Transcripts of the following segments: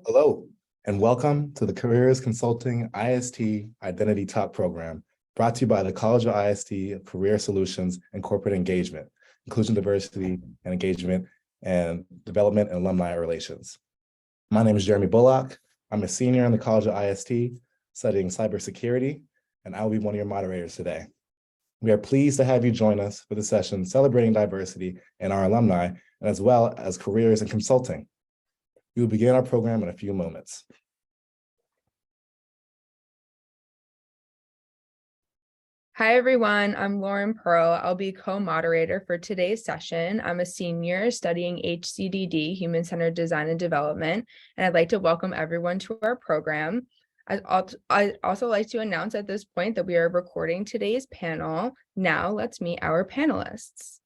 Hello, and welcome to the Careers Consulting IST Identity Talk Program, brought to you by the College of IST Career Solutions and Corporate Engagement, Inclusion, Diversity, and Engagement, and Development and Alumni Relations. My name is Jayme Bullock. I'm a senior in the College of IST studying cybersecurity, and I will be one of your moderators today. We are pleased to have you join us for the session celebrating diversity in our alumni, and as well as careers in consulting. We will begin our program in a few moments. Hi, everyone. I'm Lauren Pearl. I'll be co-moderator for today's session. I'm a senior studying HCDD, Human-Centered Design and Development, and I'd like to welcome everyone to our program. I'd also like to announce at this point that we are recording today's panel. Now let's meet our panelists.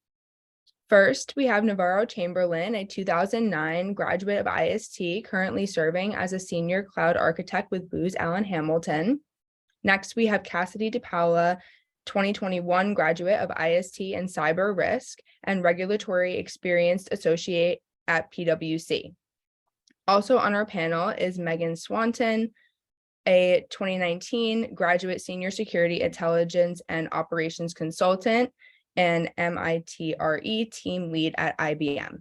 First, we have Navarro Chamberlain, a 2009 graduate of IST, currently serving as a senior cloud architect with Booz Allen Hamilton. Next, we have Cassidy DiPaola, 2021 graduate of IST in cyber risk and regulatory experienced associate at PwC. Also on our panel is Meghan Swanton, a 2019 graduate senior security intelligence and operations consultant and MITRE team lead at IBM.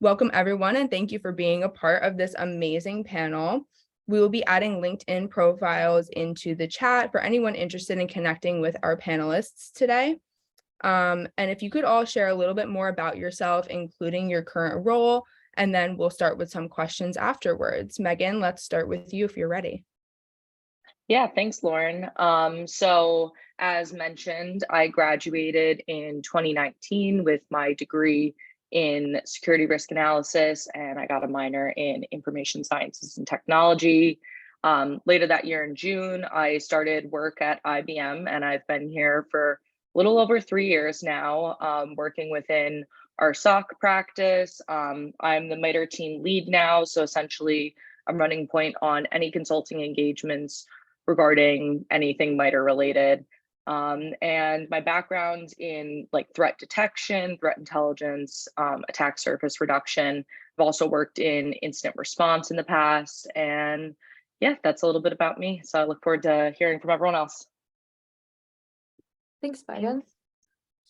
Welcome everyone, and thank you for being a part of this amazing panel. We will be adding LinkedIn profiles into the chat for anyone interested in connecting with our panelists today. And if you could all share a little bit more about yourself, including your current role, and then we'll start with some questions afterwards. Meghan, let's start with you if you're ready. Yeah, thanks, Lauren. So as mentioned, I graduated in 2019 with my degree in security risk analysis, and I got a minor in information sciences and technology. Later that year in June, I started work at IBM, and I've been here for a little over 3 years now, working within our SOC practice. I'm the MITRE team lead now, so essentially I'm running point on any consulting engagements regarding anything MITRE related. And my background in threat detection, threat intelligence, attack surface reduction. I've also worked in incident response in the past. And yeah, that's a little bit about me. So I look forward to hearing from everyone else. Thanks, Meghan.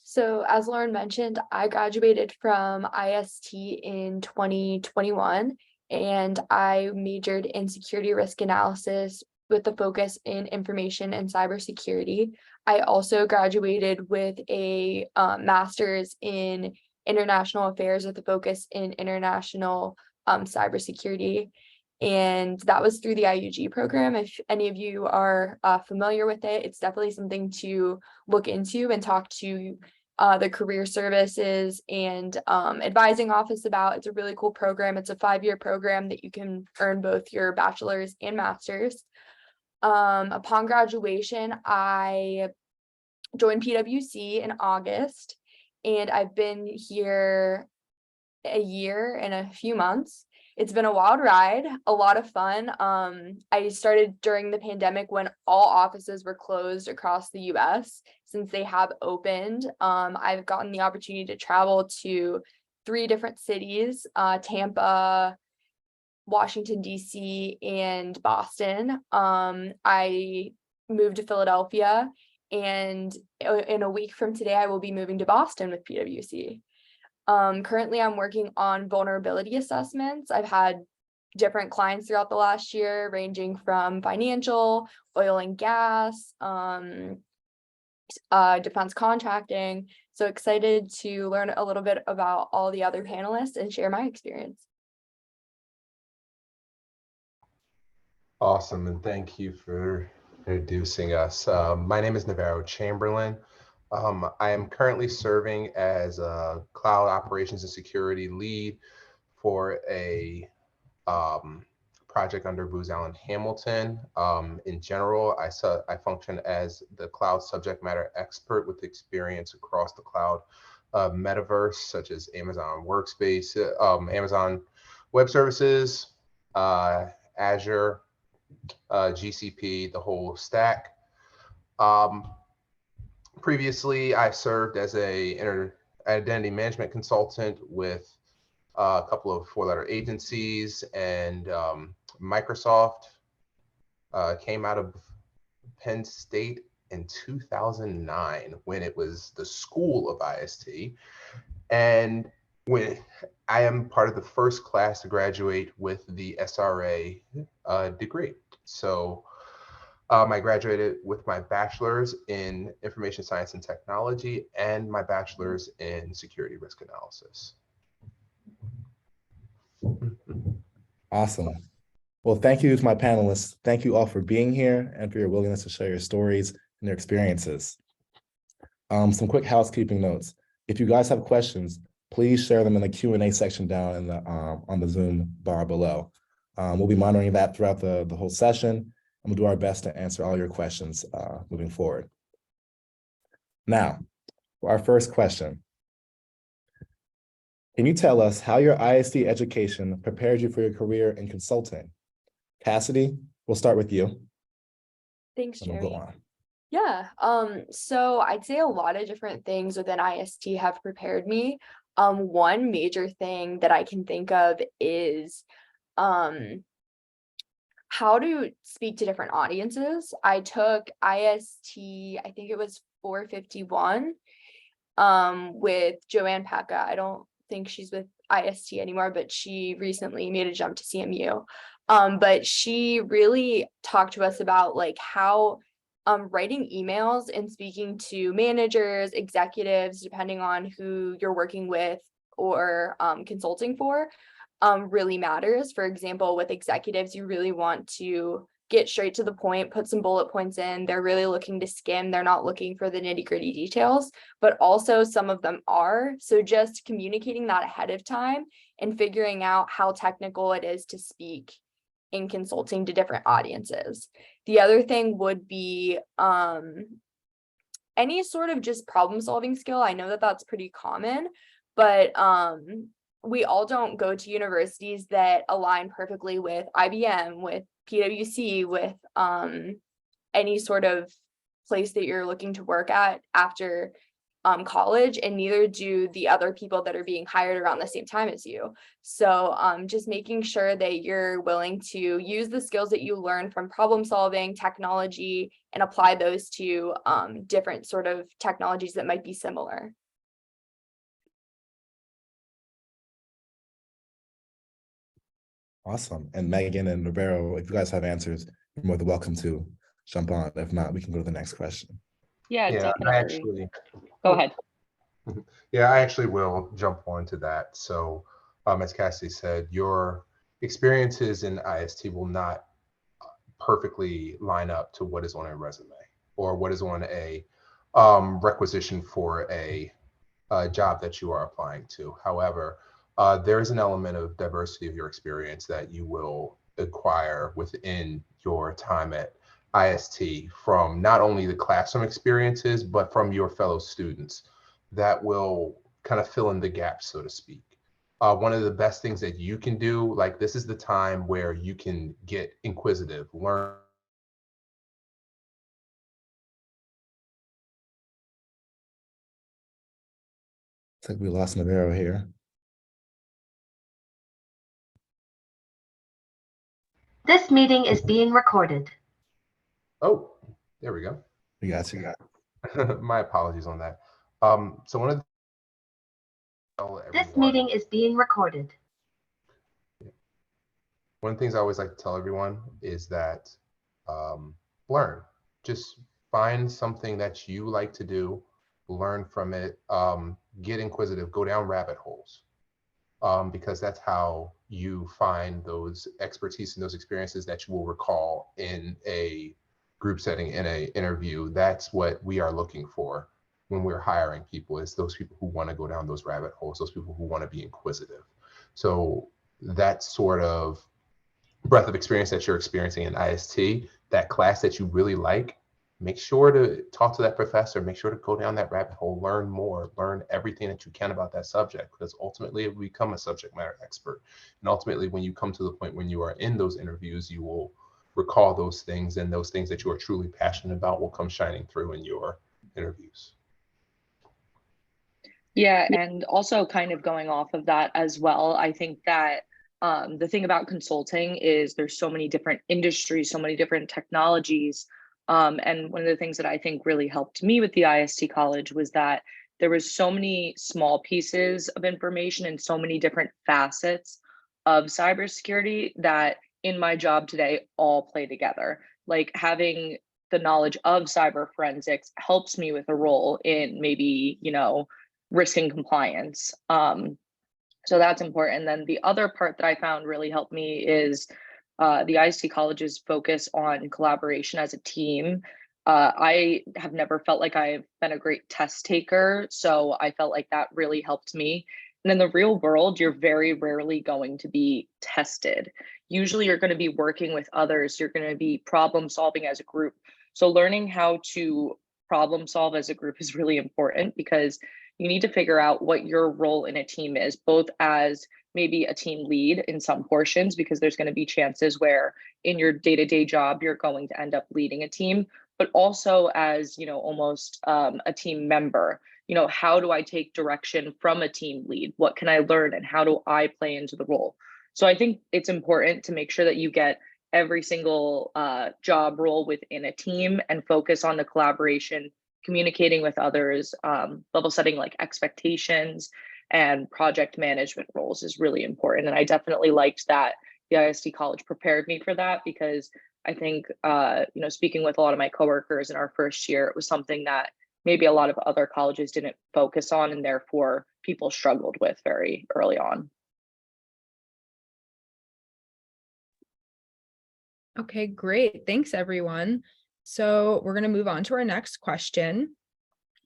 So as Lauren mentioned, I graduated from IST in 2021, and I majored in security risk analysis with the focus in information and cybersecurity. I also graduated with a master's in international affairs with a focus in international cybersecurity. And that was through the IUG program. If any of you are familiar with it, it's definitely something to look into and talk to the career services and advising office about. It's a really cool program. It's a 5-year program that you can earn both your bachelor's and master's. Upon graduation, I joined PwC in August, and I've been here a year and a few months. It's been a wild ride, a lot of fun. I started during the pandemic when all offices were closed across the US. Since they have opened, I've gotten the opportunity to travel to 3 different cities, Tampa, Washington, D.C., and Boston. I moved to Philadelphia, and in a week from today, I will be moving to Boston with PwC. Currently, I'm working on vulnerability assessments. I've had different clients throughout the last year, ranging from financial, oil and gas, defense contracting. So excited to learn a little bit about all the other panelists and share my experience. Awesome, and thank you for introducing us. My name is Navarro Chamberlain. I am currently serving as a cloud operations and security lead for a project under Booz Allen Hamilton. In general, I function as the cloud subject matter expert with experience across the cloud metaverse, such as Amazon Workspace, Amazon Web Services, Azure, GCP, the whole stack. Previously, I served as an identity management consultant with a couple of four-letter agencies, and Microsoft came out of Penn State in 2009 when it was the School of IST. And when I am part of the first class to graduate with the SRA degree. So I graduated with my bachelor's in information science and technology and my bachelor's in security risk analysis. Awesome. Well, thank you to my panelists. Thank you all for being here and for your willingness to share your stories and your experiences. Some quick housekeeping notes. If you guys have questions, please share them in the Q&A section down in the on the Zoom bar below. We'll be monitoring that throughout the whole session, and we'll do our best to answer all your questions moving forward. Now, for our first question. Can you tell us how your IST education prepared you for your career in consulting? Cassidy, we'll start with you. Thanks, And we'll go Jayme. on. Yeah, so I'd say a lot of different things within IST have prepared me. One major thing that I can think of is how to speak to different audiences. I took IST, I think it was 451, with Joanne Pekka. I don't think she's with IST anymore, but she recently made a jump to CMU. But she really talked to us about like how writing emails and speaking to managers, executives, depending on who you're working with or consulting for, really matters. For example, with executives, you really want to get straight to the point, put some bullet points in. They're really looking to skim. They're not looking for the nitty-gritty details, but also some of them are. So just communicating that ahead of time and figuring out how technical it is to speak in consulting to different audiences. The other thing would be any sort of just problem solving skill. I know that that's pretty common, but we all don't go to universities that align perfectly with IBM, with PwC, with any sort of place that you're looking to work at after college, and neither do the other people that are being hired around the same time as you. So just making sure that you're willing to use the skills that you learn from problem solving, technology, and apply those to different sort of technologies that might be similar. Awesome. And Megan and Roberto, if you guys have answers, you're more than welcome to jump on. If not, we can go to the next question. Yeah, Yeah, definitely. I actually, Go ahead. yeah, I actually will jump on to that. So as Cassie said, your experiences in IST will not perfectly line up to what is on a resume or what is on a requisition for a job that you are applying to. However, there is an element of diversity of your experience that you will acquire within your time at IST from not only the classroom experiences, but from your fellow students that will kind of fill in the gaps, so to speak. One of the best things that you can do, like this is the time where you can get inquisitive, learn. Looks like we lost Navarro here. This meeting is being recorded. Oh, there we go. We got you. My apologies on that. So one of This meeting is being recorded. One of the things I always like to tell everyone is that learn. Just find something that you like to do, learn from it, get inquisitive, go down rabbit holes, because that's how you find those expertise and those experiences that you will recall in a group setting, in an interview. That's what we are looking for when we're hiring people, is those people who want to go down those rabbit holes, those people who want to be inquisitive. So that sort of breadth of experience that you're experiencing in IST, that class that you really like, make sure to talk to that professor, make sure to go down that rabbit hole, learn more, learn everything that you can about that subject, because ultimately you become a subject matter expert. And ultimately, when you come to the point when you are in those interviews, you will recall those things, and those things that you are truly passionate about will come shining through in your interviews. Yeah, and also kind of going off of that as well, I think that the thing about consulting is there's so many different industries, so many different technologies. And one of the things that I think really helped me with the IST college was that there was so many small pieces of information and so many different facets of cybersecurity that in my job today all play together. Like having the knowledge of cyber forensics helps me with a role in maybe, risk and compliance. So that's important. And then the other part that I found really helped me is the IST college's focus on collaboration as a team. I have never felt like I've been a great test taker, so I felt like that really helped me. And in the real world, you're very rarely going to be tested. Usually, you're going to be working with others, you're going to be problem solving as a group. So, learning how to problem solve as a group is really important because you need to figure out what your role in a team is, both as maybe a team lead in some portions, because there's going to be chances where in your day-to-day job, you're going to end up leading a team, but also as, almost a team member. How do I take direction from a team lead? What can I learn and how do I play into the role? So I think it's important to make sure that you get every single job role within a team and focus on the collaboration, communicating with others, level setting like expectations and project management roles is really important. And I definitely liked that the IST college prepared me for that because I think, speaking with a lot of my coworkers in our first year, it was something that maybe a lot of other colleges didn't focus on and therefore people struggled with very early on. Okay, great. Thanks, everyone. So we're going to move on to our next question,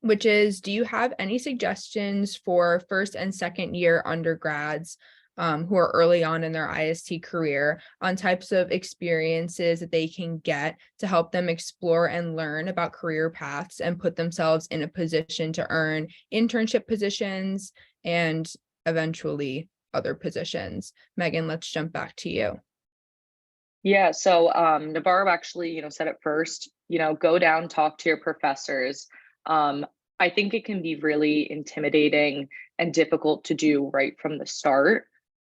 which is, do you have any suggestions for first and second year undergrads who are early on in their IST career on types of experiences that they can get to help them explore and learn about career paths and put themselves in a position to earn internship positions and eventually other positions? Meghan, let's jump back to you. Yeah, so Navarro actually, said it first, go down, talk to your professors. I think it can be really intimidating and difficult to do right from the start.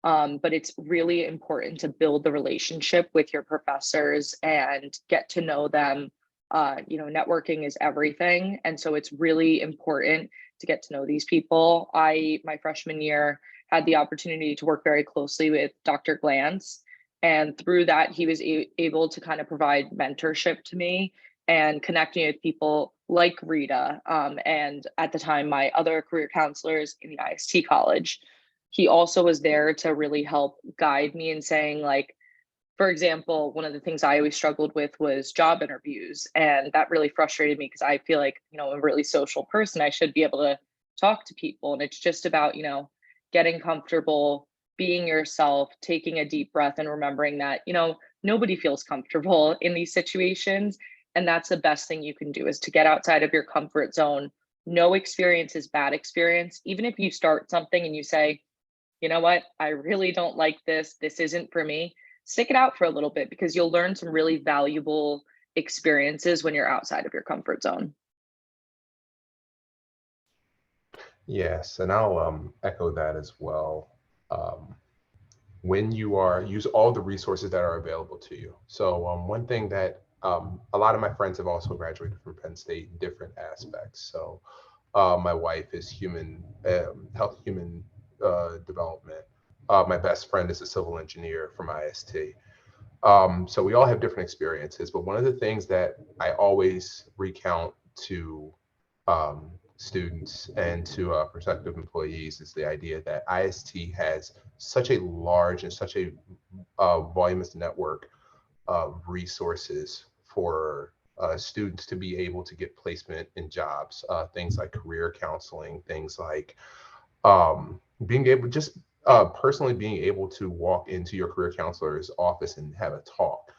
But it's really important to build the relationship with your professors and get to know them. Networking is everything. And so it's really important to get to know these people. My freshman year, had the opportunity to work very closely with Dr. Glantz. And through that, he was able to kind of provide mentorship to me and connect me with people like Rita. And at the time, my other career counselors in the IST college. He also was there to really help guide me in saying, like, for example, one of the things I always struggled with was job interviews. And that really frustrated me because I feel like, I'm a really social person. I should be able to talk to people. And it's just about, getting comfortable, being yourself, taking a deep breath and remembering that, nobody feels comfortable in these situations. And that's the best thing you can do is to get outside of your comfort zone. No experience is bad experience. Even if you start something and you say, you know what, I really don't like this. This isn't for me. Stick it out for a little bit because you'll learn some really valuable experiences when you're outside of your comfort zone. Yes, and I'll echo that as well. When you use all the resources that are available to you. So one thing that a lot of my friends have also graduated from Penn State in different aspects. So my wife is human development. My best friend is a civil engineer from IST. So we all have different experiences, but one of the things that I always recount to students and to prospective employees is the idea that IST has such a large and such a voluminous network of resources for students to be able to get placement in jobs, things like career counseling, things like being able just personally being able to walk into your career counselor's office and have a talk.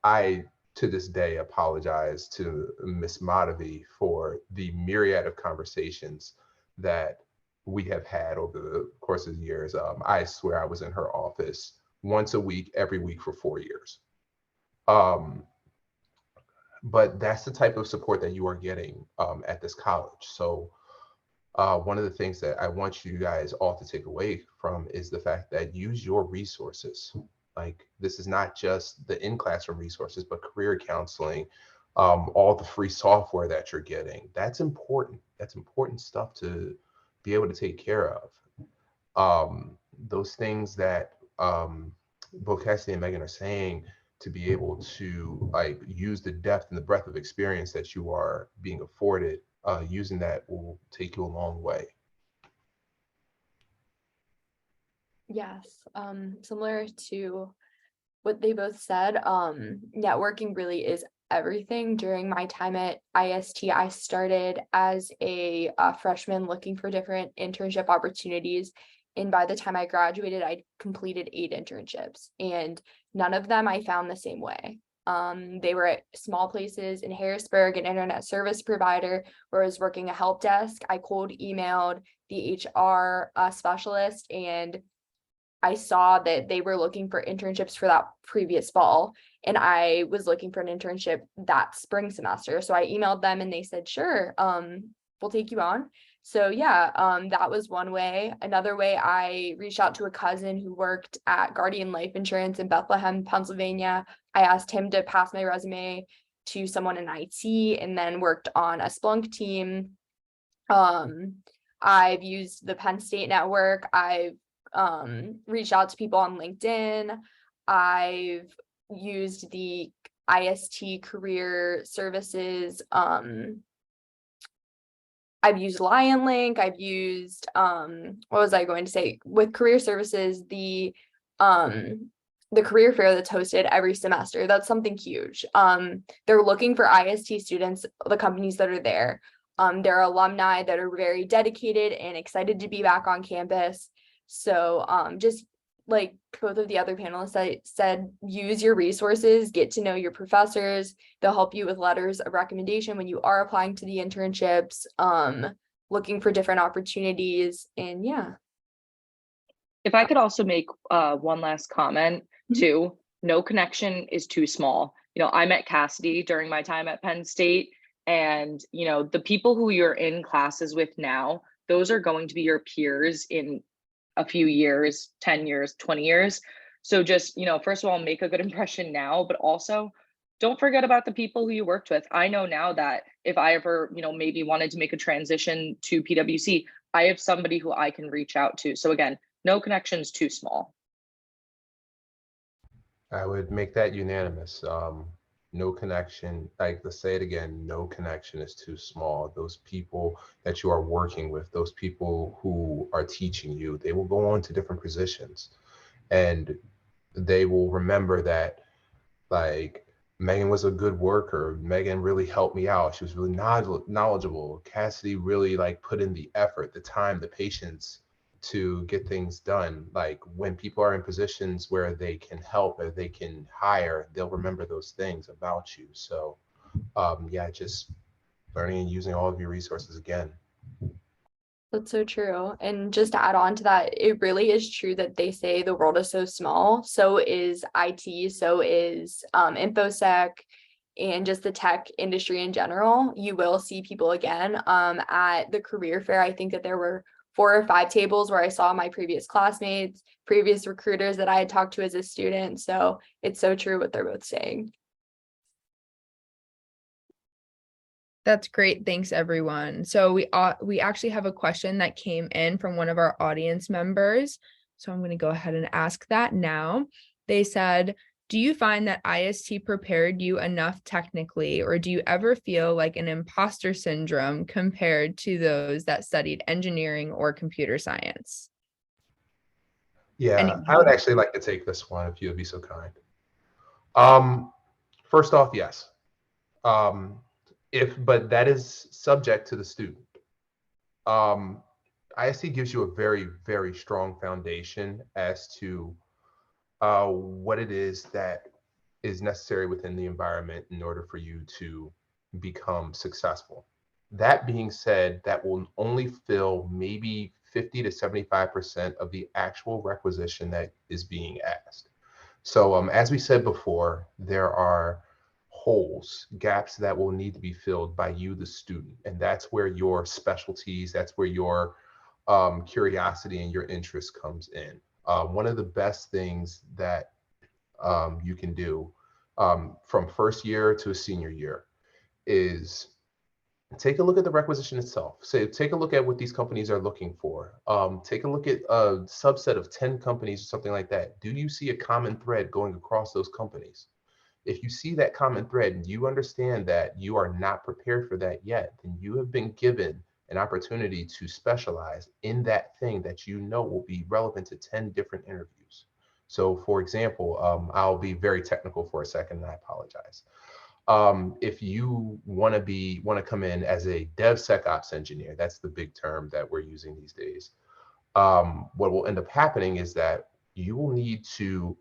I to this day apologize to Miss Madhavi for the myriad of conversations that we have had over the course of the years. I swear I was in her office once a week, every week for 4 years. But that's the type of support that you are getting at this college. So one of the things that I want you guys all to take away from is the fact that use your resources. Like, this is not just the in-classroom resources, but career counseling, all the free software that you're getting. That's important. That's important stuff to be able to take care of. Those things that both Cassidy and Meghan are saying, to be able to like use the depth and the breadth of experience that you are being afforded, using that will take you a long way. Yes, similar to what they both said, networking really is everything. During my time at IST, I started as a freshman looking for different internship opportunities. And by the time I graduated, I completed 8 internships, and none of them I found the same way. They were at small places in Harrisburg, an internet service provider, where I was working a help desk. I cold emailed the HR specialist, and I saw that they were looking for internships for that previous fall, and I was looking for an internship that spring semester. So I emailed them and they said, sure, we'll take you on. So yeah, that was one way. Another way, I reached out to a cousin who worked at Guardian Life Insurance in Bethlehem, Pennsylvania. I asked him to pass my resume to someone in IT, and then worked on a Splunk team. I've used the Penn State network. I've reached out to people on LinkedIn. I've used the IST career services. I've used LionLink. I've used what was I going to say with career services, the career fair that's hosted every semester. That's something huge. They're looking for IST students, the companies that are there. There are alumni that are very dedicated and excited to be back on campus. So just like both of the other panelists said, use your resources, get to know your professors. They'll help you with letters of recommendation when you are applying to the internships, looking for different opportunities, and yeah. If I could also make one last comment too, no connection is too small. You know, I met Cassidy during my time at Penn State, and you know, the people who you're in classes with now, those are going to be your peers in a few years, 10 years, 20 years. So just, you know, first of all, make a good impression now, but also don't forget about the people who you worked with. I know now that if I ever, you know, maybe wanted to make a transition to PwC, I have somebody who I can reach out to. So again, no connections too small. I would make that unanimous. No connection, like, let's say it again, no connection is too small. Those people that you are working with, those people who are teaching you, they will go on to different positions, and they will remember that, like, Meghan was a good worker. Meghan really helped me out. She was really knowledgeable. Cassidy really like put in the effort, the time, the patience to get things done. Like, when people are in positions where they can help or they can hire, they'll remember those things about you. So yeah, just learning and using all of your resources again. That's so true. And just to add on to that, it really is true that they say the world is so small. So is IT, so is InfoSec, and just the tech industry in general. You will see people again. At the career fair, I think that there were 4 or 5 tables where I saw my previous classmates, previous recruiters that I had talked to as a student. So it's so true what they're both saying. That's great. Thanks, everyone. So we actually have a question that came in from one of our audience members. So I'm going to go ahead and ask that now. They said, do you find that IST prepared you enough technically, or do you ever feel like an imposter syndrome compared to those that studied engineering or computer science? Yeah, I would actually like to take this one if you would be so kind. First off, yes. But that is subject to the student. IST gives you a very, very strong foundation as to what it is that is necessary within the environment in order for you to become successful. That being said, that will only fill maybe 50 to 75% of the actual requisition that is being asked. So as we said before, there are holes, gaps that will need to be filled by you, the student. And that's where your specialties, that's where your curiosity and your interest comes in. One of the best things that you can do from first year to a senior year is take a look at the requisition itself. So take a look at what these companies are looking for. Take a look at a subset of 10 companies or something like that. Do you see a common thread going across those companies? If you see that common thread and you understand that you are not prepared for that yet, then you have been given an opportunity to specialize in that thing that you know will be relevant to 10 different interviews. So for example, I'll be very technical for a second and I apologize. If you want to come in as a DevSecOps engineer, that's the big term that we're using these days. What will end up happening is that you will need to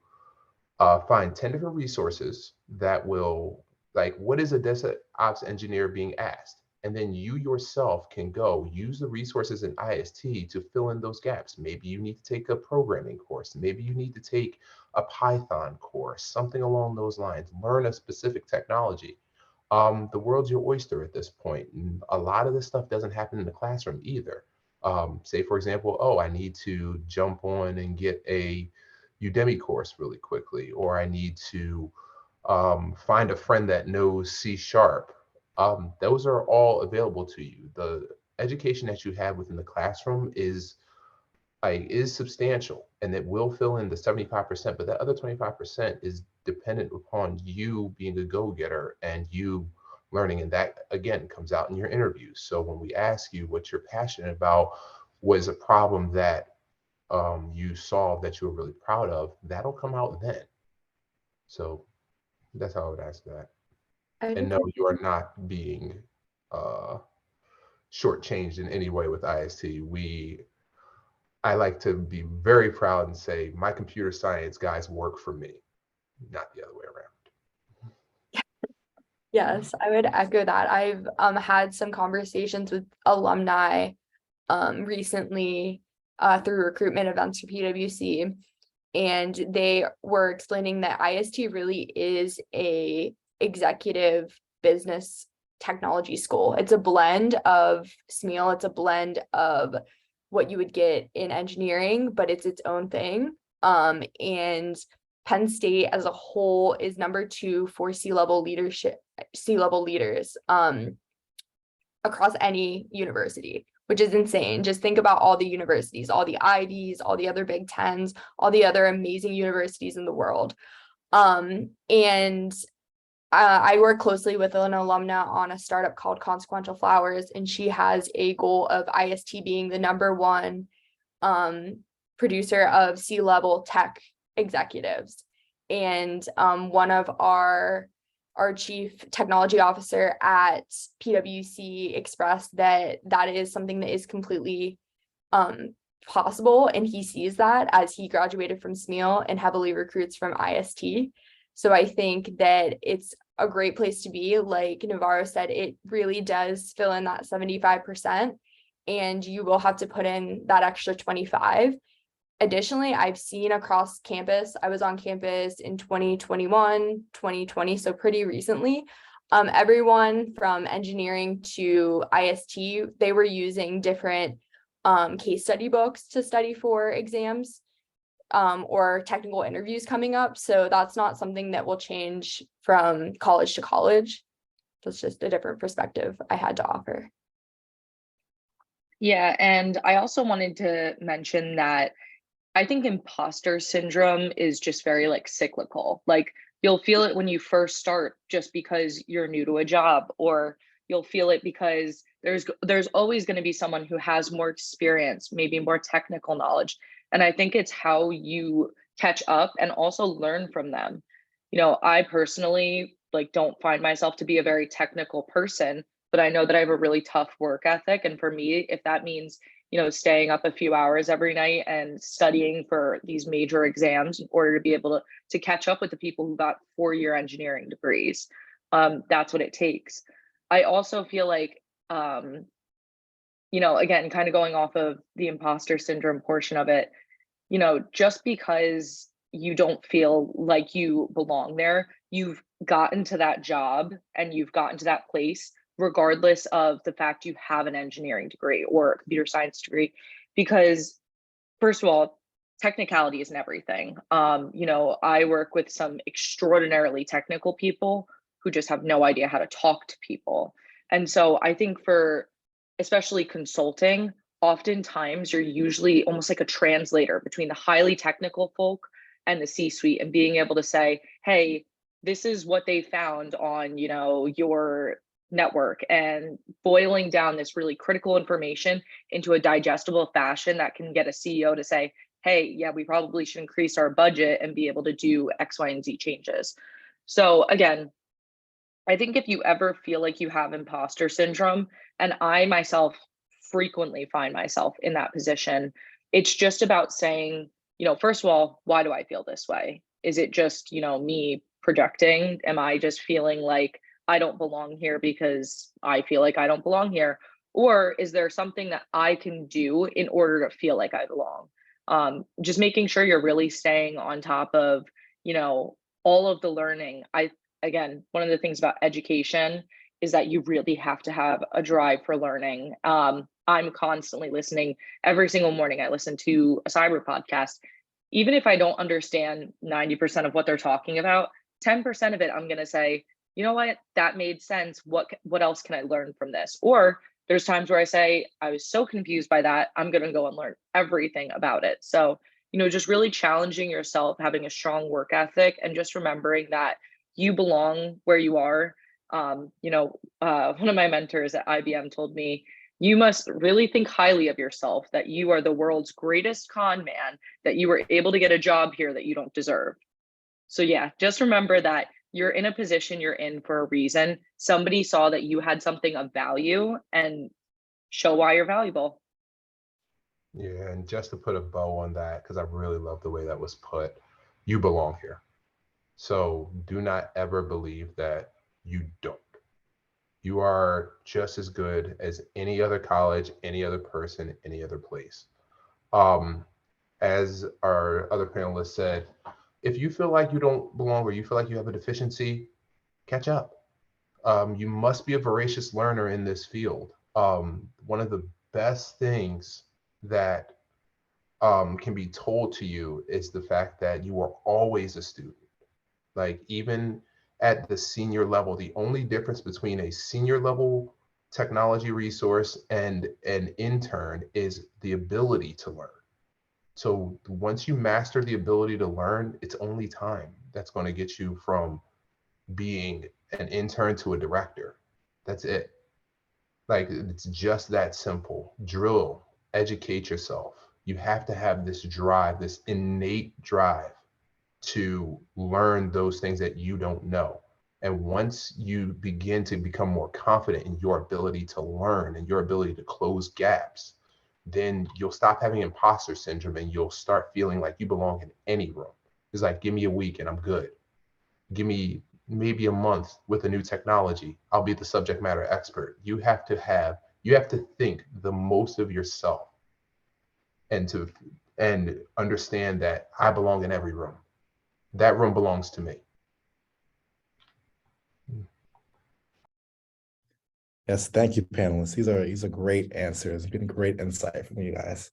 find 10 different resources that will, like, what is a DevSecOps engineer being asked? And then you yourself can go use the resources in IST to fill in those gaps. Maybe you need to take a programming course. Maybe you need to take a Python course, something along those lines. Learn a specific technology. The world's your oyster at this point. And a lot of this stuff doesn't happen in the classroom either. Say, for example, oh, I need to jump on and get a Udemy course really quickly, or I need to find a friend that knows C#. Those are all available to you. The education that you have within the classroom is substantial, and it will fill in the 75%, but that other 25% is dependent upon you being a go-getter and you learning, and that again comes out in your interviews. So when we ask you what you're passionate about, what is a problem that you solved that you were really proud of, that'll come out then. So that's how I would ask that. And no, you are not being shortchanged in any way with IST. I like to be very proud and say my computer science guys work for me, not the other way around. Yes, I would echo that. I've had some conversations with alumni recently through recruitment events for PwC, and they were explaining that IST really is a executive business technology school. It's a blend of SMEAL, it's a blend of what you would get in engineering, but it's its own thing. And Penn State as a whole is #2 for C-level leaders across any university, which is insane. Just think about all the universities, all the Ivies, all the other Big Tens, all the other amazing universities in the world. I work closely with an alumna on a startup called Consequential Flowers, and she has a goal of IST being the #1 producer of C-level tech executives. And one of our chief technology officer at PwC expressed that is something that is completely possible, and he sees that as he graduated from SMEAL and heavily recruits from IST. So I think that it's a great place to be. Like Navarro said, it really does fill in that 75%, and you will have to put in that extra 25. Additionally, I've seen across campus, I was on campus in 2021, 2020, so pretty recently, everyone from engineering to IST, they were using different case study books to study for exams or technical interviews coming up. So that's not something that will change from college to college. That's just a different perspective I had to offer. Yeah, and I also wanted to mention that I think imposter syndrome is just very cyclical. Like you'll feel it when you first start just because you're new to a job, or you'll feel it because there's always going to be someone who has more experience, maybe more technical knowledge. And I think it's how you catch up and also learn from them. I personally don't find myself to be a very technical person, but I know that I have a really tough work ethic. And for me, if that means staying up a few hours every night and studying for these major exams in order to be able to catch up with the people who got 4-year engineering degrees, that's what it takes. I also feel like, again, kind of going off of the imposter syndrome portion of it, just because you don't feel like you belong there you've gotten to that job and you've gotten to that place, regardless of the fact you have an engineering degree or a computer science degree. Because first of all, technicality isn't everything. I work with some extraordinarily technical people who just have no idea how to talk to people. And so I think for especially consulting, oftentimes you're usually almost like a translator between the highly technical folk and the C-suite, and being able to say, hey, this is what they found on, your network, and boiling down this really critical information into a digestible fashion that can get a CEO to say, hey, yeah, we probably should increase our budget and be able to do X, Y, and Z changes. So again, I think if you ever feel like you have imposter syndrome, and I myself frequently find myself in that position, it's just about saying, first of all, why do I feel this way? Is it just, me projecting? Am I just feeling like I don't belong here because I feel like I don't belong here? Or is there something that I can do in order to feel like I belong? Just making sure you're really staying on top of, all of the learning. Again, one of the things about education is that you really have to have a drive for learning. I'm constantly listening. Every single morning I listen to a cyber podcast. Even if I don't understand 90% of what they're talking about, 10% of it, I'm going to say, you know what, that made sense. What else can I learn from this? Or there's times where I say, I was so confused by that, I'm going to go and learn everything about it. So, just really challenging yourself, having a strong work ethic, and just remembering that you belong where you are. One of my mentors at IBM told me, you must really think highly of yourself, that you are the world's greatest con man, that you were able to get a job here that you don't deserve. So yeah, just remember that you're in a position you're in for a reason. Somebody saw that you had something of value, and show why you're valuable. Yeah, and just to put a bow on that, because I really love the way that was put, you belong here. So do not ever believe that you don't. You are just as good as any other college, any other person, any other place. As our other panelists said, if you feel like you don't belong or you feel like you have a deficiency, catch up. You must be a voracious learner in this field. One of the best things that can be told to you is the fact that you are always a student. Like, even at the senior level, the only difference between a senior level technology resource and an intern is the ability to learn. So once you master the ability to learn, it's only time that's going to get you from being an intern to a director. That's it. Like, it's just that simple. Drill, educate yourself. You have to have this drive, this innate drive to learn those things that you don't know. And once you begin to become more confident in your ability to learn and your ability to close gaps, then you'll stop having imposter syndrome and you'll start feeling like you belong in any room. It's like, give me a week and I'm good. Give me maybe a month with a new technology, I'll be the subject matter expert. You have to think the most of yourself and understand that I belong in every room. That room belongs to me. Yes, thank you, panelists. These are great answers. You're getting great insight from you guys.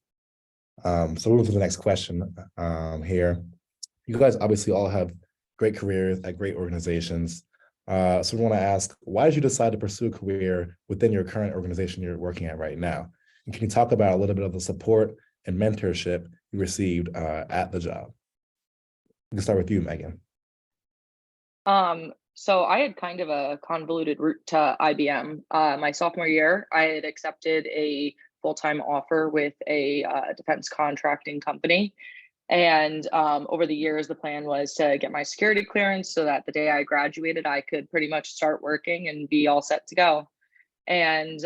So we'll move to the next question here. You guys obviously all have great careers at great organizations. So we want to ask, why did you decide to pursue a career within your current organization you're working at right now? And can you talk about a little bit of the support and mentorship you received at the job? We can start with you, Meghan. So I had kind of a convoluted route to IBM. My sophomore year, I had accepted a full-time offer with a defense contracting company. And over the years, the plan was to get my security clearance so that the day I graduated, I could pretty much start working and be all set to go. And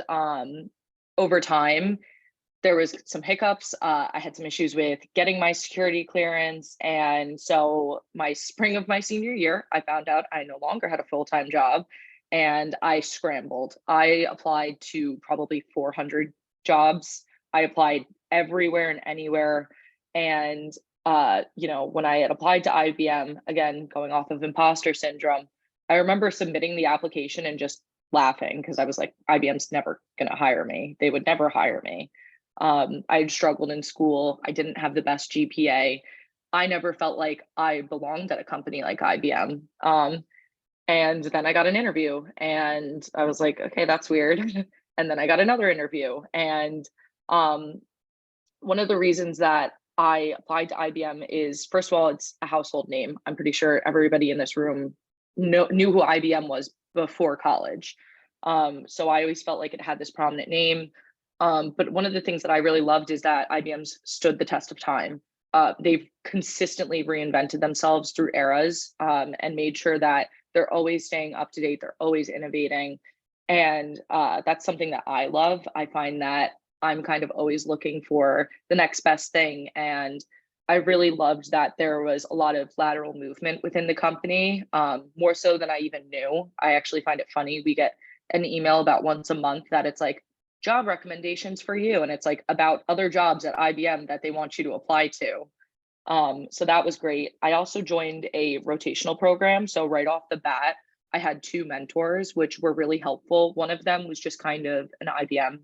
over time, there was some hiccups. I had some issues with getting my security clearance. And so my spring of my senior year, I found out I no longer had a full-time job, and I scrambled. I applied to probably 400 jobs. I applied everywhere and anywhere. And when I had applied to IBM, again, going off of imposter syndrome, I remember submitting the application and just laughing because I was like, IBM's never going to hire me. They would never hire me. I had struggled in school. I didn't have the best GPA. I never felt like I belonged at a company like IBM. And then I got an interview and I was like, okay, that's weird. And then I got another interview. And one of the reasons that I applied to IBM is, first of all, it's a household name. I'm pretty sure everybody in this room knew who IBM was before college. So I always felt like it had this prominent name. But one of the things that I really loved is that IBM's stood the test of time. They've consistently reinvented themselves through eras and made sure that they're always staying up to date. They're always innovating. And that's something that I love. I find that I'm kind of always looking for the next best thing. And I really loved that there was a lot of lateral movement within the company, more so than I even knew. I actually find it funny. We get an email about once a month that it's like job recommendations for you. And it's like about other jobs at IBM that they want you to apply to. So that was great. I also joined a rotational program. So right off the bat, I had 2 mentors, which were really helpful. One of them was just kind of an IBM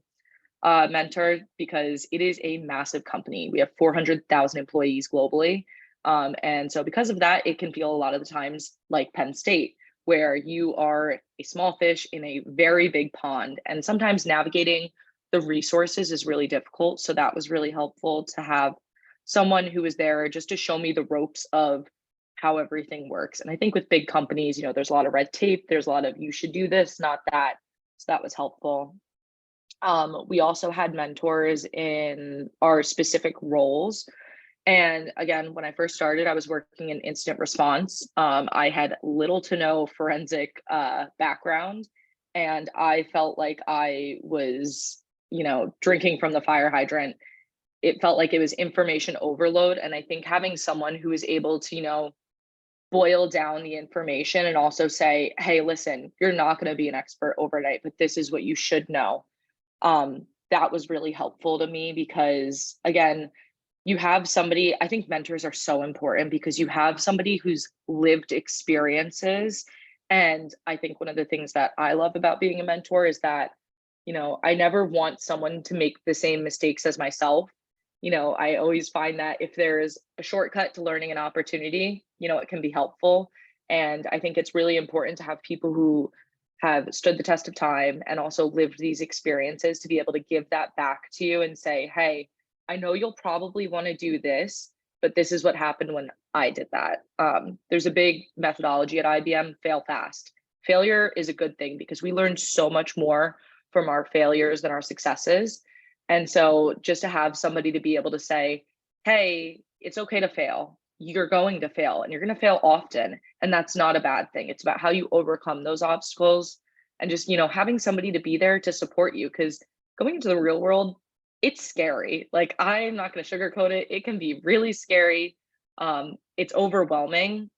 mentor because it is a massive company. We have 400,000 employees globally. And so because of that, it can feel a lot of the times like Penn State, where you are a small fish in a very big pond. And sometimes navigating the resources is really difficult. So that was really helpful to have someone who was there just to show me the ropes of how everything works. And I think with big companies, there's a lot of red tape. There's a lot of you should do this, not that. So that was helpful. We also had mentors in our specific roles. And again, when I first started, I was working in incident response. I had little to no forensic background, and I felt like I was, drinking from the fire hydrant. It felt like it was information overload. And I think having someone who is able to, boil down the information and also say, hey, listen, you're not going to be an expert overnight, but this is what you should know. That was really helpful to me because, again, you have somebody, I think mentors are so important because you have somebody who's lived experiences. And I think one of the things that I love about being a mentor is that, I never want someone to make the same mistakes as myself. I always find that if there's a shortcut to learning an opportunity, it can be helpful. And I think it's really important to have people who have stood the test of time and also lived these experiences to be able to give that back to you and say, hey, I know you'll probably want to do this, but this is what happened when I did that. There's a big methodology at IBM, fail fast. Failure is a good thing because we learn so much more from our failures than our successes. And so just to have somebody to be able to say, hey, it's okay to fail. You're going to fail and you're going to fail often. And that's not a bad thing. It's about how you overcome those obstacles and just, having somebody to be there to support you. Because going into the real world, it's scary. Like, I'm not going to sugarcoat it. It can be really scary. It's overwhelming.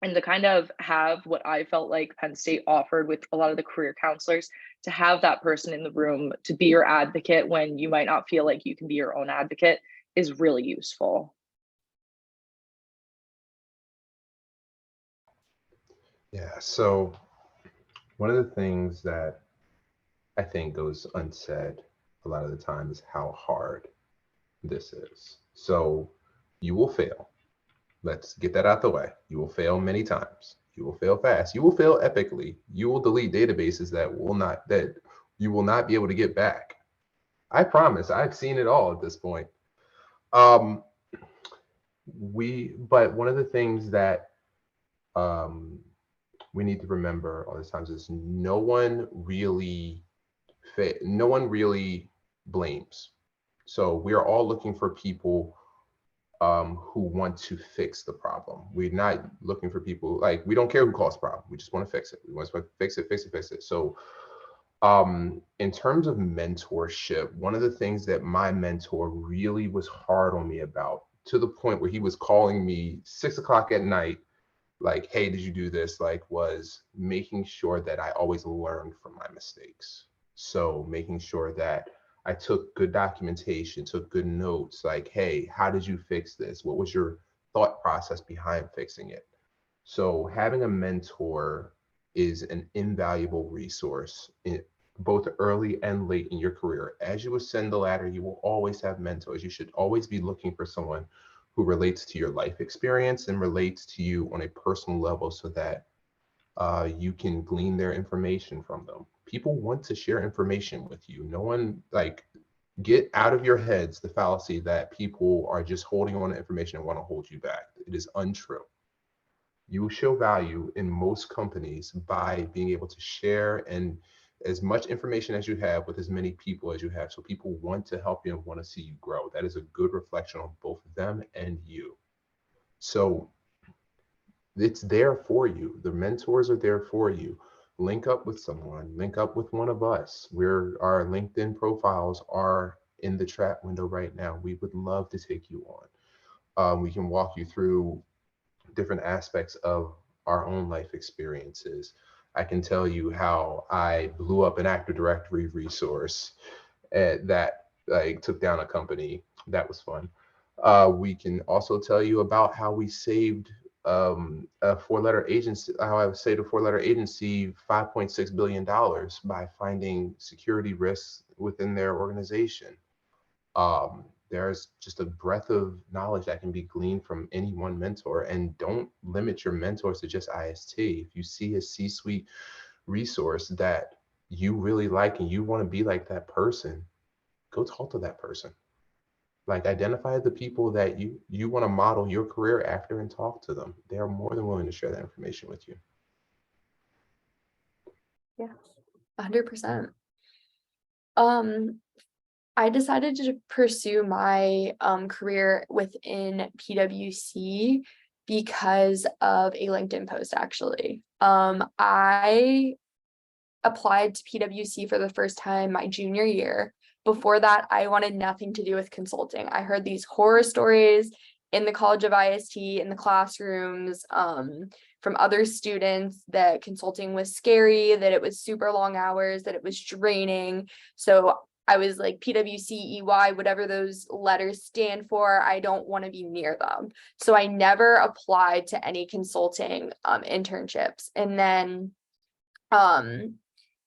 And to kind of have what I felt like Penn State offered with a lot of the career counselors, to have that person in the room to be your advocate when you might not feel like you can be your own advocate is really useful. Yeah, so one of the things that I think goes unsaid a lot of the time is how hard this is. So you will fail. Let's get that out the way. You will fail many times. You will fail fast. You will fail epically. You will delete databases that you will not be able to get back. I promise. I've seen it all at this point. But one of the things that we need to remember all the times is no one really blames. So we are all looking for people who want to fix the problem. We're not looking for people, like, we don't care who caused the problem. We just want to fix it. We want to fix it. So in terms of mentorship, one of the things that my mentor really was hard on me about, to the point where he was calling me 6 o'clock at night, like, hey, did you do this? Was making sure that I always learned from my mistakes. So making sure that I took good documentation, took good notes, like, hey, how did you fix this? What was your thought process behind fixing it? So having a mentor is an invaluable resource in both early and late in your career. As you ascend the ladder, you will always have mentors. You should always be looking for someone who relates to your life experience and relates to you on a personal level so that you can glean their information from them. People want to share information with you. No one, like, get out of your heads the fallacy that people are just holding on to information and want to hold you back. It is untrue. You will show value in most companies by being able to share and as much information as you have with as many people as you have. So people want to help you and want to see you grow. That is a good reflection on both them and you. So it's there for you. The mentors are there for you. Link up with someone, link up with one of us. Our LinkedIn profiles are in the chat window right now. We would love to take you on. We can walk you through different aspects of our own life experiences. I can tell you how I blew up an Active Directory resource that like took down a company. That was fun. We can also tell you about how we saved a four-letter agency, how I saved a four-letter agency $5.6 billion by finding security risks within their organization. There's just a breadth of knowledge that can be gleaned from any one mentor, and don't limit your mentors to just IST. If you see a C-suite resource that you really like and you want to be like that person, go talk to that person. Like, identify the people that you want to model your career after and talk to them. They are more than willing to share that information with you. Yeah, 100%. I decided to pursue my career within PwC because of a LinkedIn post, actually. I applied to PwC for the first time my junior year. Before that, I wanted nothing to do with consulting. I heard these horror stories in the College of IST, in the classrooms, from other students, that consulting was scary, that it was super long hours, that it was draining. So I was like, PwC, EY, whatever those letters stand for, I don't want to be near them. So I never applied to any consulting internships. And then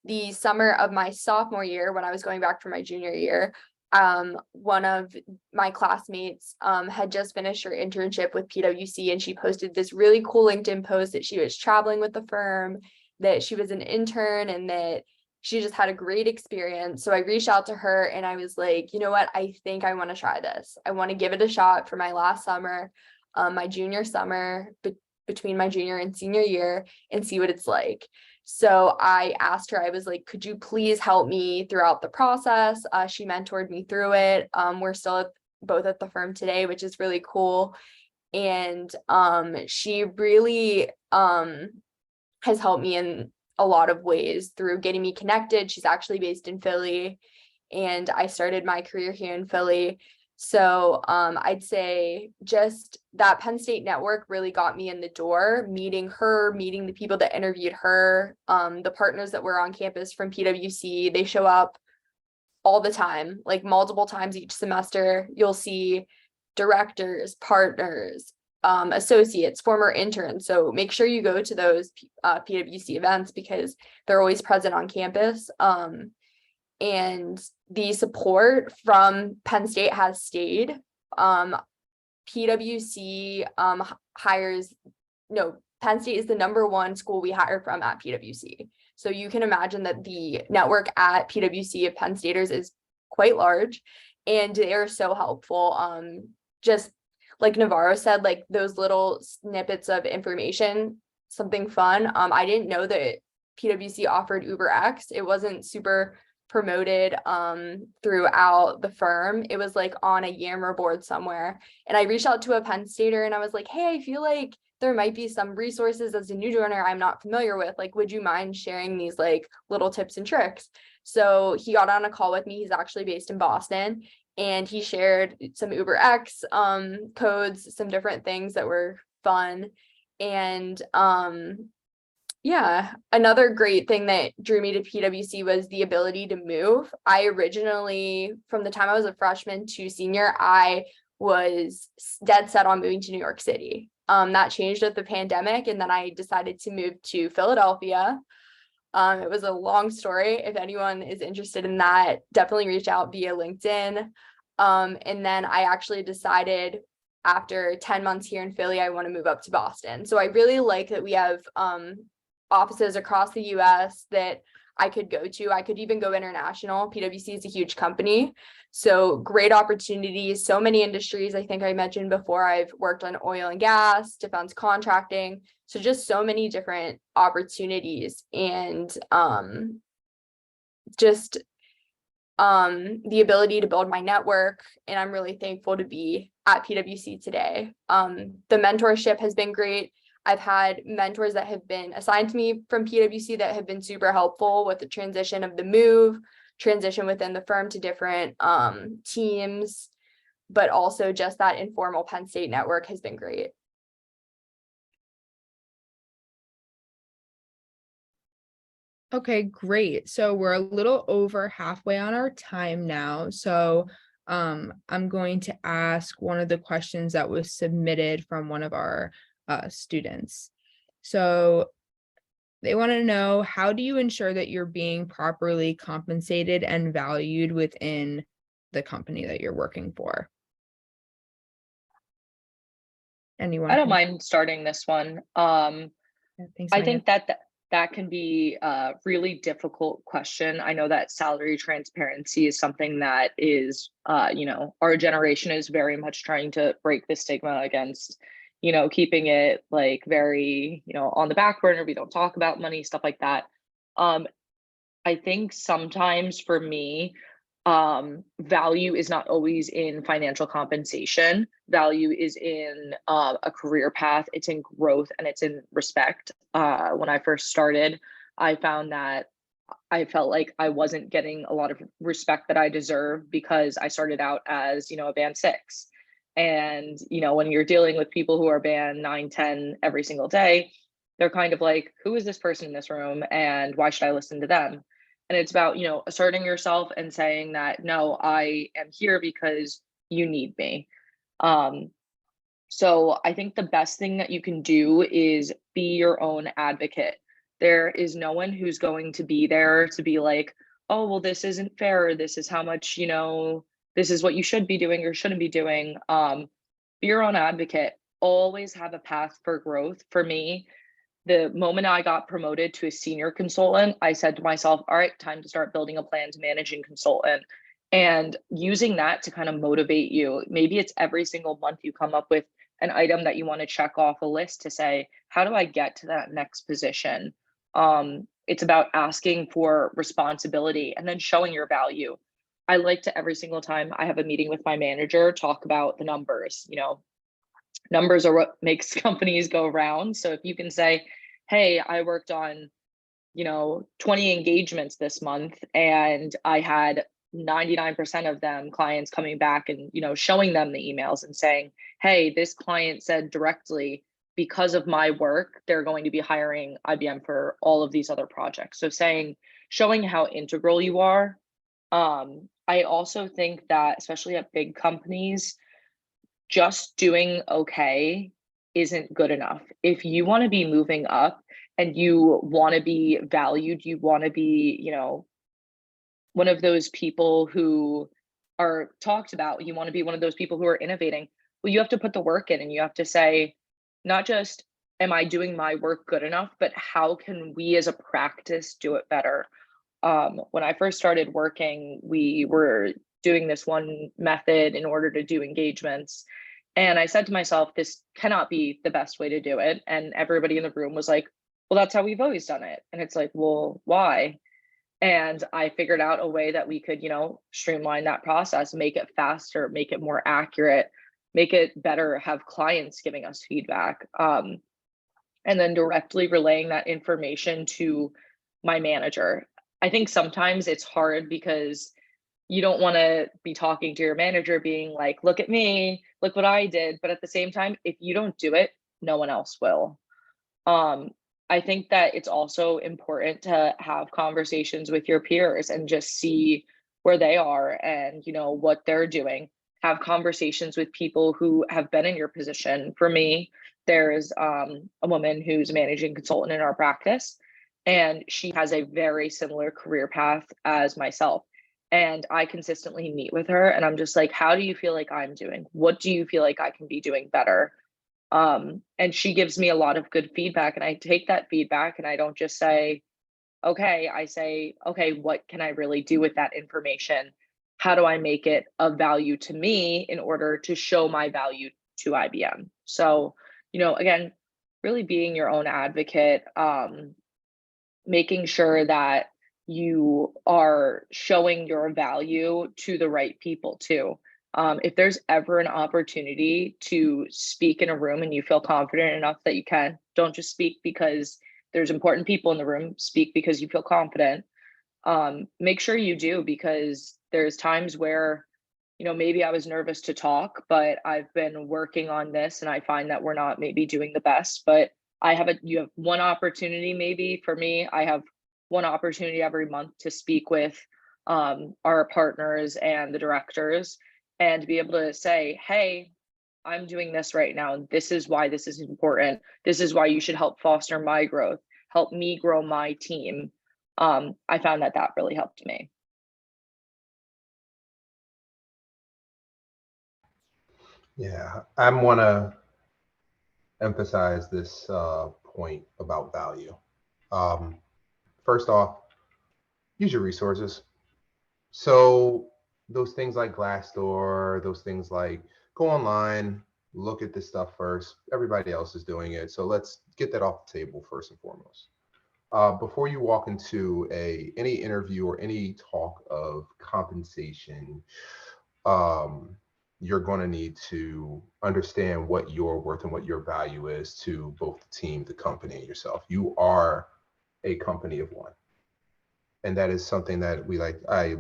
the summer of my sophomore year, when I was going back for my junior year, one of my classmates had just finished her internship with PwC, and she posted this really cool LinkedIn post that she was traveling with the firm, that she was an intern, and that she just had a great experience. So I reached out to her and I was like, you know what, I think I want to try this. I want to give it a shot for my last summer, my junior summer, between my junior and senior year, and see what it's like. So I asked her, I was like, could you please help me throughout the process? She mentored me through it. We're still both at the firm today, which is really cool. And she really has helped me in a lot of ways through getting me connected. She's actually based in Philly, and I started my career here in Philly. So I'd say just that Penn State network really got me in the door, meeting her, meeting the people that interviewed her, the partners that were on campus from PwC. They show up all the time, like multiple times each semester. You'll see directors, partners, associates, former interns. So make sure you go to those PwC events because they're always present on campus. And the support from Penn State has stayed. PwC hires, no, Penn State is the #1 school we hire from at PwC. So you can imagine that the network at PwC of Penn Staters is quite large, and they are so helpful. Just like Navarro said, like those little snippets of information, something fun. I didn't know that PwC offered UberX. It wasn't super promoted throughout the firm. It was like on a Yammer board somewhere. And I reached out to a Penn Stater and I was like, hey, I feel like there might be some resources as a new joiner I'm not familiar with. Like, would you mind sharing these like little tips and tricks? So he got on a call with me. He's actually based in Boston. And he shared some UberX codes, some different things that were fun. And Yeah, another great thing that drew me to PwC was the ability to move. I originally, from the time I was a freshman to senior, I was dead set on moving to New York City. That changed with the pandemic, and then I decided to move to Philadelphia. It was a long story. If anyone is interested in that, definitely reach out via LinkedIn. And then I actually decided after 10 months here in Philly, I want to move up to Boston. So I really like that we have offices across the US that I could go to. I could even go international. PwC is a huge company. So great opportunities, so many industries. I think I mentioned before, I've worked on oil and gas, defense contracting. So just so many different opportunities, and just the ability to build my network. And I'm really thankful to be at PwC today. The mentorship has been great. I've had mentors that have been assigned to me from PwC that have been super helpful with the transition of the move, transition within the firm to different teams, but also just that informal Penn State network has been great. Okay, great. So we're a little over halfway on our time now. So I'm going to ask one of the questions that was submitted from one of our students. So they want to know, how do you ensure that you're being properly compensated and valued within the company that you're working for? Anyone? I don't mind starting this one. Thanks, I Megan. think that can be a really difficult question. I know that salary transparency is something that is, our generation is very much trying to break the stigma against, keeping it like very, on the back burner. We don't talk about money, stuff like that. I think sometimes for me, value is not always in financial compensation. Value is in a career path. It's in growth, and it's in respect. When I first started, I found that I felt like I wasn't getting a lot of respect that I deserve because I started out as, a band 6. And, when you're dealing with people who are band 9, 10 every single day, they're kind of like, who is this person in this room and why should I listen to them? And it's about, asserting yourself and saying that, no, I am here because you need me. So I think the best thing that you can do is be your own advocate. There is no one who's going to be there to be like, oh, well, this isn't fair. This is how much, this is what you should be doing or shouldn't be doing. Be your own advocate. Always have a path for growth. For me, the moment I got promoted to a senior consultant, I said to myself, all right, time to start building a plan to managing consultant, and using that to kind of motivate you. Maybe it's every single month you come up with an item that you want to check off a list to say, how do I get to that next position? It's about asking for responsibility and then showing your value. I like to, every single time I have a meeting with my manager, talk about the numbers. Numbers are what makes companies go round. So if you can say, hey, I worked on, 20 engagements this month, and I had 99% of them clients coming back and, showing them the emails and saying, hey, this client said directly, because of my work, they're going to be hiring IBM for all of these other projects. So showing how integral you are. I also think that, especially at big companies, just doing okay isn't good enough. If you want to be moving up and you want to be valued, you want to be, one of those people who are talked about, you want to be one of those people who are innovating, well, you have to put the work in, and you have to say, not just, am I doing my work good enough, but how can we as a practice do it better? When I first started working, we were doing this one method in order to do engagements. And I said to myself, this cannot be the best way to do it. And everybody in the room was like, well, that's how we've always done it. And it's like, well, why? And I figured out a way that we could, streamline that process, make it faster, make it more accurate, make it better, have clients giving us feedback. And then directly relaying that information to my manager. I think sometimes it's hard because you don't want to be talking to your manager being like, look at me, look what I did. But at the same time, if you don't do it, no one else will. I think that it's also important to have conversations with your peers and just see where they are and, what they're doing. Have conversations with people who have been in your position. For me, there's a woman who's a managing consultant in our practice, and she has a very similar career path as myself. And I consistently meet with her, and I'm just like, how do you feel like I'm doing? What do you feel like I can be doing better? And she gives me a lot of good feedback, and I take that feedback and I don't just say, okay, I say, okay, what can I really do with that information? How do I make it of value to me in order to show my value to IBM? So, again, really being your own advocate, making sure that you are showing your value to the right people too. If there's ever an opportunity to speak in a room and you feel confident enough that you can, don't just speak because there's important people in the room, speak because you feel confident. Make sure you do, because there's times where, maybe I was nervous to talk, but I've been working on this and I find that we're not maybe doing the best, but you have one opportunity. Maybe for me, I have one opportunity every month to speak with our partners and the directors, and be able to say, hey, I'm doing this right now. This is why this is important. This is why you should help foster my growth, help me grow my team. I found that really helped me. Yeah, I want to emphasize this point about value. First off, use your resources. So those things like Glassdoor, those things like go online, look at this stuff first. Everybody else is doing it. So let's get that off the table first and foremost. Before you walk into any interview or any talk of compensation, you're going to need to understand what your worth and what your value is to both the team, the company, and yourself. You are a company of one. And that is something that I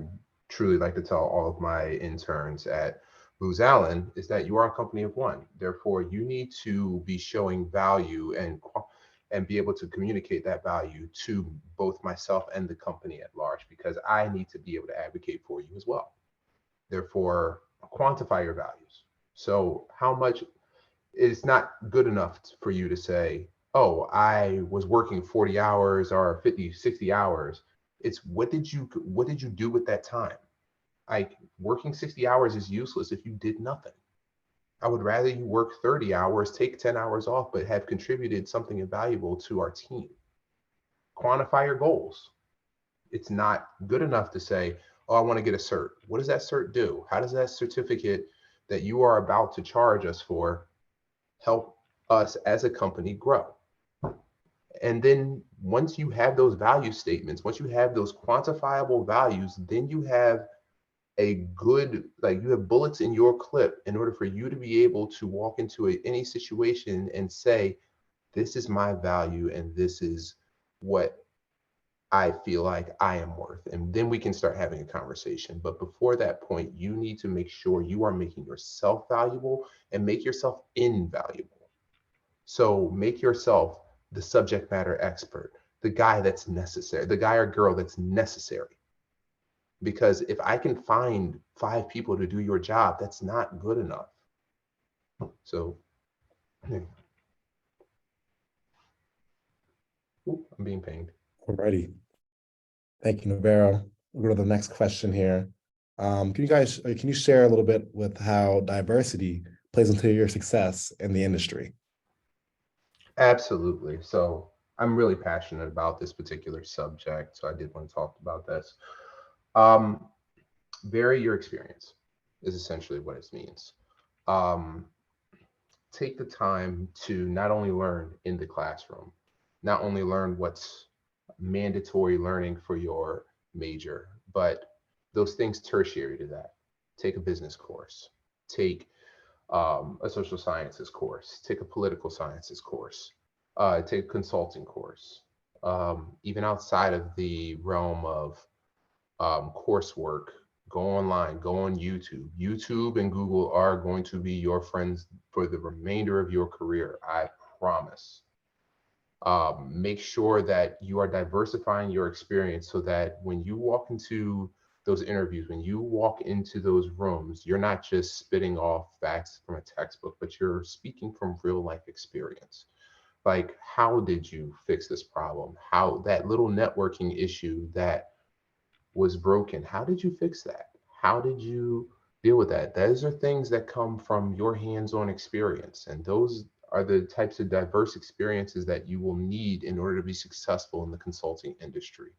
truly like to tell all of my interns at Booz Allen, is that you are a company of one. Therefore, you need to be showing value and be able to communicate that value to both myself and the company at large, because I need to be able to advocate for you as well. Therefore, quantify your values. So how much is not good enough for you to say, oh, I was working 40 hours or 50, 60 hours. It's what did you do with that time? Working 60 hours is useless if you did nothing. I would rather you work 30 hours, take 10 hours off, but have contributed something invaluable to our team. Quantify your goals. It's not good enough to say, oh, I want to get a cert. What does that cert do? How does that certificate that you are about to charge us for help us as a company grow? And then once you have those value statements, once you have those quantifiable values, then you have you have bullets in your clip in order for you to be able to walk into any situation and say, this is my value and this is what I feel like I am worth. And then we can start having a conversation. But before that point, you need to make sure you are making yourself valuable and make yourself invaluable. So make yourself the subject matter expert, the guy that's necessary, the guy or girl that's necessary. Because if I can find 5 people to do your job, that's not good enough. So, I'm being pinged. Alrighty. Thank you, Navarro. We'll go to the next question here. Can you share a little bit with how diversity plays into your success in the industry? Absolutely. So I'm really passionate about this particular subject. So I did want to talk about this. Vary your experience is essentially what it means. Take the time to not only learn in the classroom, not only learn what's mandatory learning for your major, but those things tertiary to that. Take a business course, take a social sciences course, take a political sciences course, take a consulting course. Even outside of the realm of coursework, go online, go on YouTube. YouTube and Google are going to be your friends for the remainder of your career, I promise. Make sure that you are diversifying your experience so that when you walk into those interviews, when you walk into those rooms, you're not just spitting off facts from a textbook, but you're speaking from real life experience. Like, how did you fix this problem? How that little networking issue that was broken, how did you fix that? How did you deal with that? Those are things that come from your hands-on experience. And those are the types of diverse experiences that you will need in order to be successful in the consulting industry.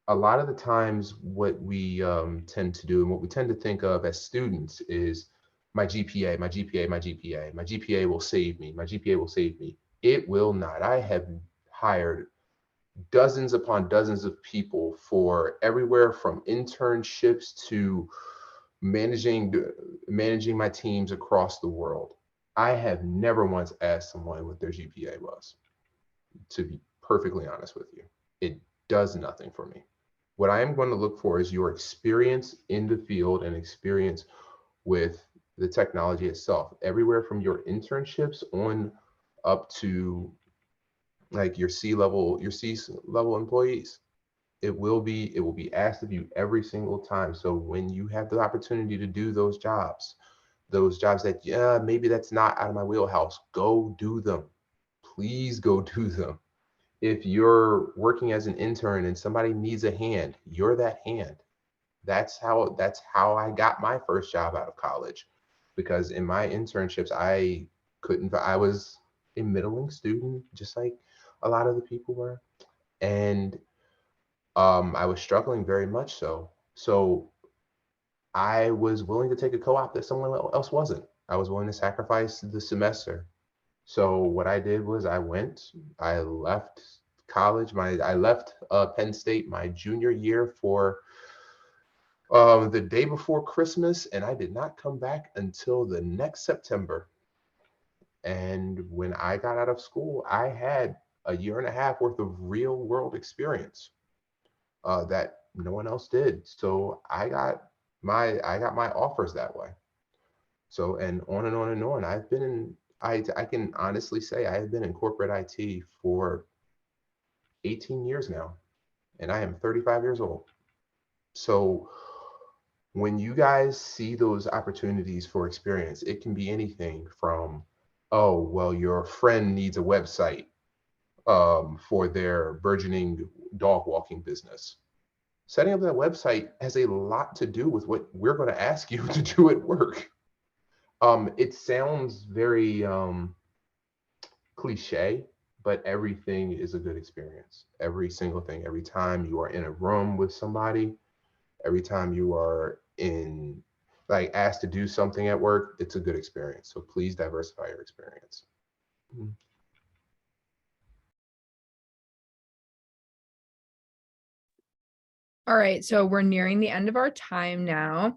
A lot of the times what we tend to do and what we tend to think of as students is my GPA, my GPA, my GPA. My GPA will save me. My GPA will save me. It will not. I have hired dozens upon dozens of people for everywhere from internships to managing my teams across the world. I have never once asked someone what their GPA was, to be perfectly honest with you. It does nothing for me. What I am going to look for is your experience in the field and experience with the technology itself, everywhere from your internships on up to like your C-level employees. It will be asked of you every single time. So when you have the opportunity to do those jobs that, yeah, maybe that's not out of my wheelhouse, go do them. Please go do them. If you're working as an intern and somebody needs a hand, you're that hand. That's how I got my first job out of college, because in my internships, I was a middling student, just like a lot of the people were. And I was struggling very much so. So I was willing to take a co-op that someone else wasn't. I was willing to sacrifice the semester. So what I did was I left college. I left Penn State my junior year for the day before Christmas, and I did not come back until the next September. And when I got out of school, I had a year and a half worth of real world experience that no one else did. So I got my offers that way. So, and on and on and on. I can honestly say I have been in corporate IT for 18 years now, and I am 35 years old. So when you guys see those opportunities for experience, it can be anything from, oh, well, your friend needs a website for their burgeoning dog walking business. Setting up that website has a lot to do with what we're going to ask you to do at work. It sounds very cliche, but everything is a good experience. Every single thing, every time you are in a room with somebody, every time you are asked to do something at work, it's a good experience. So please diversify your experience. All right, so we're nearing the end of our time now.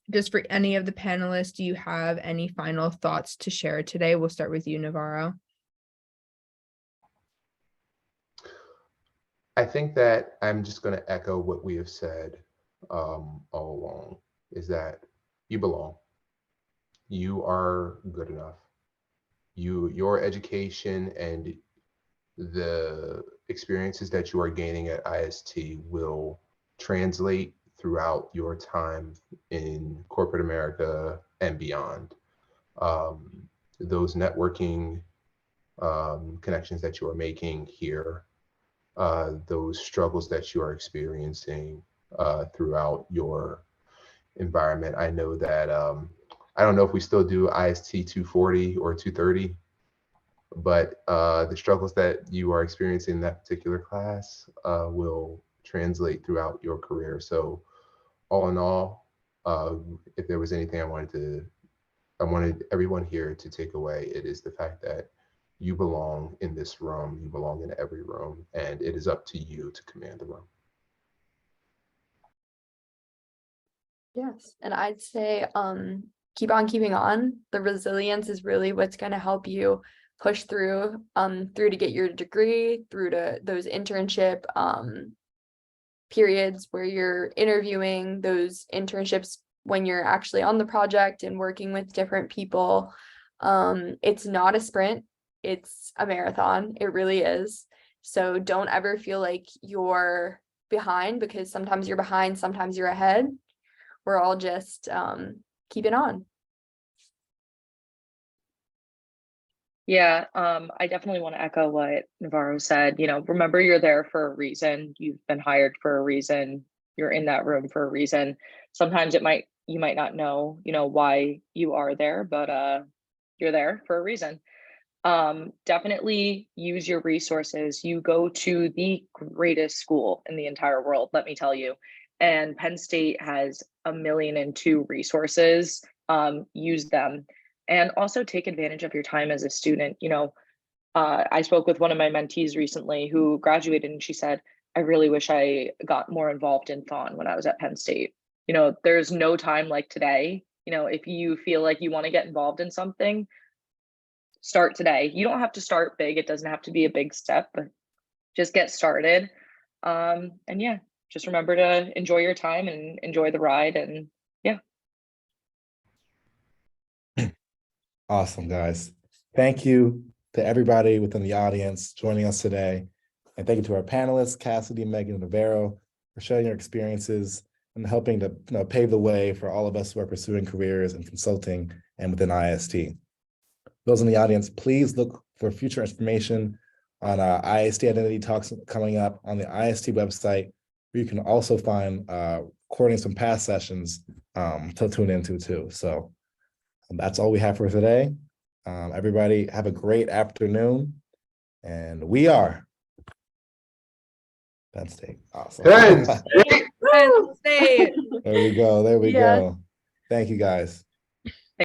Just for any of the panelists, do you have any final thoughts to share today? We'll start with you, Navarro. I think that I'm just going to echo what we have said all along, is that you belong. You are good enough. Your education and the experiences that you are gaining at IST will translate throughout your time in corporate America and beyond. Those networking connections that you are making here, those struggles that you are experiencing throughout your environment. I know that, I don't know if we still do IST 240 or 230, but the struggles that you are experiencing in that particular class will translate throughout your career. So all in all, if there was anything I wanted everyone here to take away, it is the fact that you belong in this room, you belong in every room, and it is up to you to command the room. Yes, and I'd say keep on keeping on. The resilience is really what's going to help you push through to get your degree, through to those internship periods where you're interviewing, those internships when you're actually on the project and working with different people. It's not a sprint, it's a marathon. It really is. So don't ever feel like you're behind, because sometimes you're behind, sometimes you're ahead. We're all just keeping on. Yeah, I definitely want to echo what Navarro said. Remember, you're there for a reason. You've been hired for a reason. You're in that room for a reason. Sometimes you might not know, why you are there, but you're there for a reason. Definitely use your resources. You go to the greatest school in the entire world, let me tell you. And Penn State has 1,000,002 resources. Use them. And also take advantage of your time as a student. I spoke with one of my mentees recently who graduated, and she said, I really wish I got more involved in Thon when I was at Penn State. There's no time like today. If you feel like you want to get involved in something, start today. You don't have to start big. It doesn't have to be a big step, but just get started. And yeah, just remember to enjoy your time and enjoy the ride. And yeah. Awesome, guys. Thank you to everybody within the audience joining us today. And thank you to our panelists, Cassidy, Meghan, and Navarro, for sharing your experiences and helping to pave the way for all of us who are pursuing careers in consulting and within IST. Those in the audience, please look for future information on our IST Identity Talks coming up on the IST website, where you can also find recordings from past sessions to tune into too. So that's all we have for today. Everybody have a great afternoon. And we are Penn State. Awesome. Penn State. Penn State. There we go. There we Yeah. go. Thank you, guys.